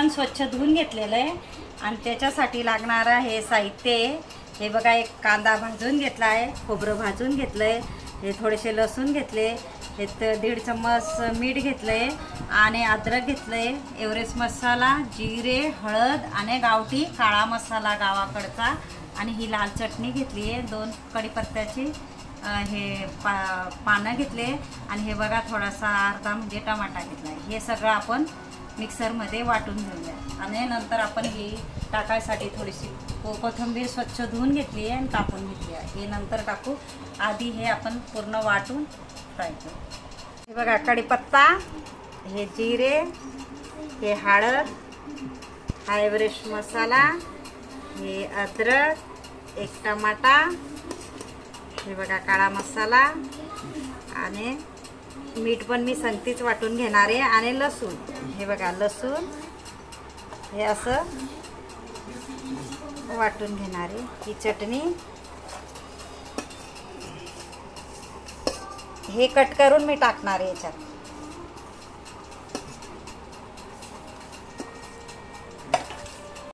Chicken स्वच्छ धुवून घेतलेलं आहे आणि त्याच्यासाठी लागणारा हे साहित्य आहे. हे बघा, एक कांदा भाजून घेतला आहे, खोबरं भाजून घेतलं आहे, हे थोडेसे लसूण घेतले, हे 1.5 चम्मच मीठ घेतलं आहे आणि अद्रक घेतलं आहे, एव्हरेस्ट मसाला, जिरे, हळद आणि गावठी काळा मसाला गावाकडचा आणि ही लाल चटणी घेतली आहे, 2 कढीपत्त्याची हे पानं घेतले आणि हे बघा थोडासा अर्धा म्हणजे टमाटा घेतला आहे. हे सगळं आपण मिक्सरमध्ये वाटून घेऊया आणि नंतर आपण ही टाकायसाठी थोडीशी कोथिंबीर स्वच्छ धुवून घेतली आहे आणि टाकून घेतली आहे. हे नंतर टाकू, आधी हे आपण पूर्ण वाटून फ्राय करू. हे बघा, कढीपत्ता, हे जिरे, हे हळद, हा एव्हरेस्ट मसाला, हे अद्रक, एक टमाटा, हे बघा काळा मसाला आणि मीठ पण मी संगतीच वाटून घेणार आहे आणि लसूण, हे बघा लसूण हे असं वाटून घेणार आहे. ही चटणी हे कट करून मी टाकणार आहे याच्यात.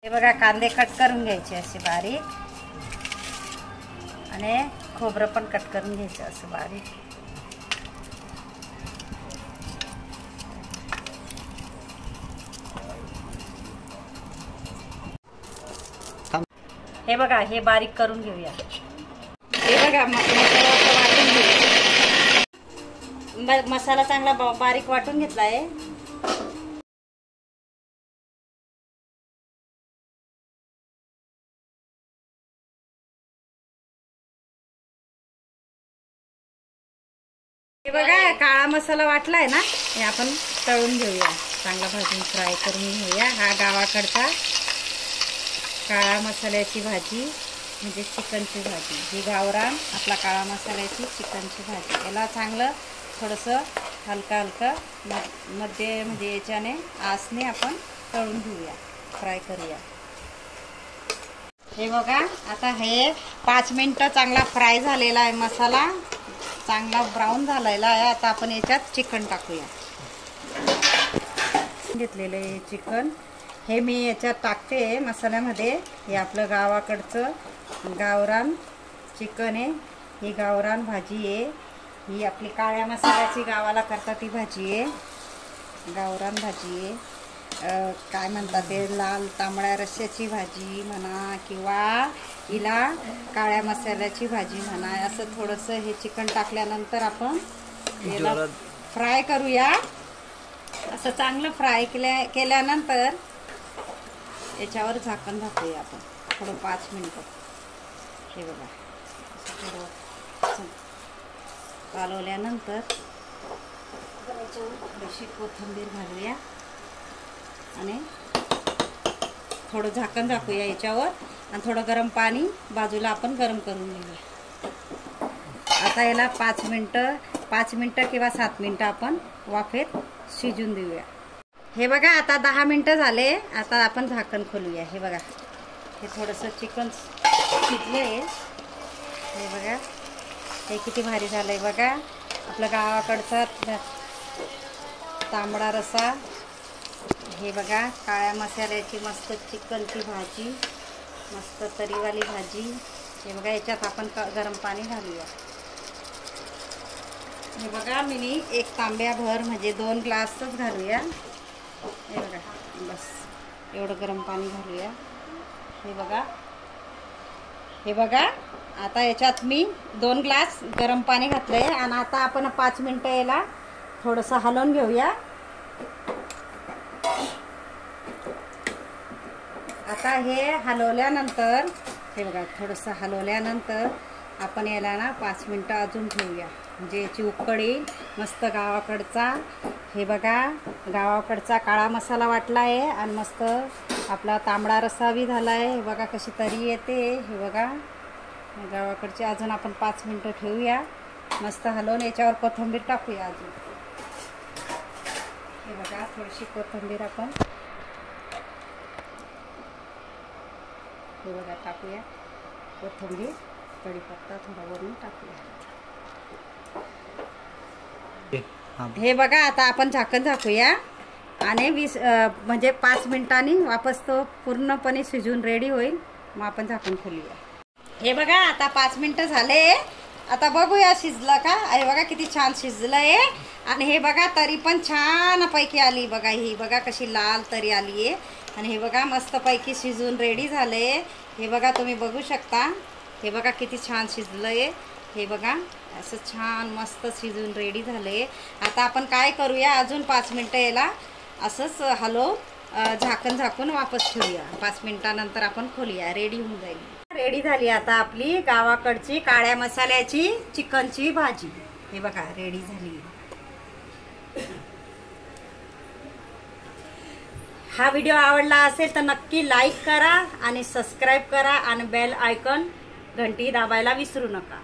हे बघा, कांदे कट करून घ्यायचे असे बारीक आणि खोबरं पण कट करून घ्यायचं असं बारीक. हे बघा, हे बारीक करून घेऊया. हे बघा, मसाला वाटून घेऊया. मसाला चांगला बारीक वाटून घेतला आहे. हे बघा, काळा मसाला वाटलाय ना, हे आपण तळून घेऊया, चांगला भाजून फ्राय करून घेऊया. हा गावाकडचा काळा मसाल्याची भाजी म्हणजे चिकनची भाजी, ही गावरान आपला काळा मसाल्याची चिकनची भाजी. याला चांगलं थोडंसं हलका मध्ये म्हणजे याच्याने आसने आपण तळून घेऊया, फ्राय करूया. हे बघा, आता हे 5 मिनिटं चांगला फ्राय झालेला आहे, मसाला चांगला ब्राऊन झालेला आहे. आता आपण याच्यात चिकन टाकूया. घेतलेलं आहे चिकन, हे मी याच्यात टाकते मसाल्यामध्ये. हे आपलं गावाकडचं गावरान चिकन आहे, ही गावरान भाजी आहे, ही आपली काळ्या मसाल्याची गावाला करतात ती भाजी आहे, गावरान भाजी आहे. काय म्हणतात ते, लाल तांबड्या रश्श्याची भाजी म्हणा किंवा हिला काळ्या मसाल्याची भाजी म्हणा. असं थोडंसं हे चिकन टाकल्यानंतर आपण याला फ्राय करूया. असं चांगलं फ्राय केल्यानंतर याच्यावर झाकण टाकूया आपण थोडं 5 मिनिटं. हे बघा, थोडं कालवल्यानंतर थोडीशी कोथिंबीर घालूया आणि थोडं झाकण टाकूया याच्यावर आणि थोडं गरम पाणी बाजूला आपण गरम करून घेऊया. आता याला 5 मिनिटं किंवा 7 मिनिटं आपण वाफेत शिजून देऊया. हे बघा, आता 10 मिनिटं झाले. आता आपण झाकण खोलूया. हे बघा, हे थोडंसं चिकन शिजलं आहे. हे बघा, हे किती भारी झालं आहे बघा. आपलं गावाकडचा तांबडा रस्सा, हे बघा काळ्या मसाल्याची मस्त चिकनची भाजी, मस्त तरीवाली भाजी. हे बघा, याच्यात आपण गरम पाणी घालूया. हे बघा, मी 1 तांब्याभर म्हणजे 2 ग्लासच घालूया. हे बघा, बस एवढं गरम पाणी घालूया. हे बघा, आता याच्यात मी 2 ग्लास गरम पाणी घातलंय आणि आता आपण 5 मिनिटं याला थोडंसं हलवून घेऊया. आता हे हलवल्यानंतर, हे बघा थोडंसं हलवल्यानंतर आपण याला ना 5 मिनिटं अजून ठेवूया, म्हणजे याची उकळ येईल मस्त गावाकडचा. हे बघा, गावाकडचा काळा मसाला वाटला आहे आणि मस्त आपला तांबडा रस्सा बी झाला आहे. हे बघा कशी तरी येते. हे बघा, गावाकडचे अजून आपण 5 मिनिटं ठेवूया, मस्त हलवून याच्यावर कोथिंबीर टाकूया अजून. हे बघा, थोडीशी कोथिंबीर आपण हे बघा टाकूया, कोथिंबीर, कढीपत्ता थोडा वरून टाकूया. हे बघा, आता आपण झाकण झाकूया आणि म्हणजे 5 मिनिटांनी वापस तो पूर्णपणे शिजून रेडी होईल. मग आपण झाकून खोलूया. हे बघा आता 5 मिनिटं झाले. आता बघूया शिजलं का. हे बघा किती छान शिजलंय. आणि हे बघा तरी पण छान पैकी आली बघा. ही बघा कशी लाल तरी आली आहे. आणि हे बघा मस्त पैकी शिजून रेडी झाले. हे बघा तुम्ही बघू शकता. हे बघा किती छान शिजलंय. हे बघा असं छान मस्त शिजून रेडी झाले. आता आपण काय करूया, अजून 5 मिनिटं याला असंच झाकण झाकून वापस ठेवूया. 5 मिनिटानंतर आपण खोलूया. रेडी होऊन जाईल. रेडी झाली आता आपली गावाकडची काळ्या मसाल्याची चिकनची भाजी. हे बघा रेडी झाली. हा व्हिडिओ आवडला असेल तर नक्की लाईक करा आणि सबस्क्राईब करा आणि बेल आयकॉन घंटी दाबायला विसरू नका.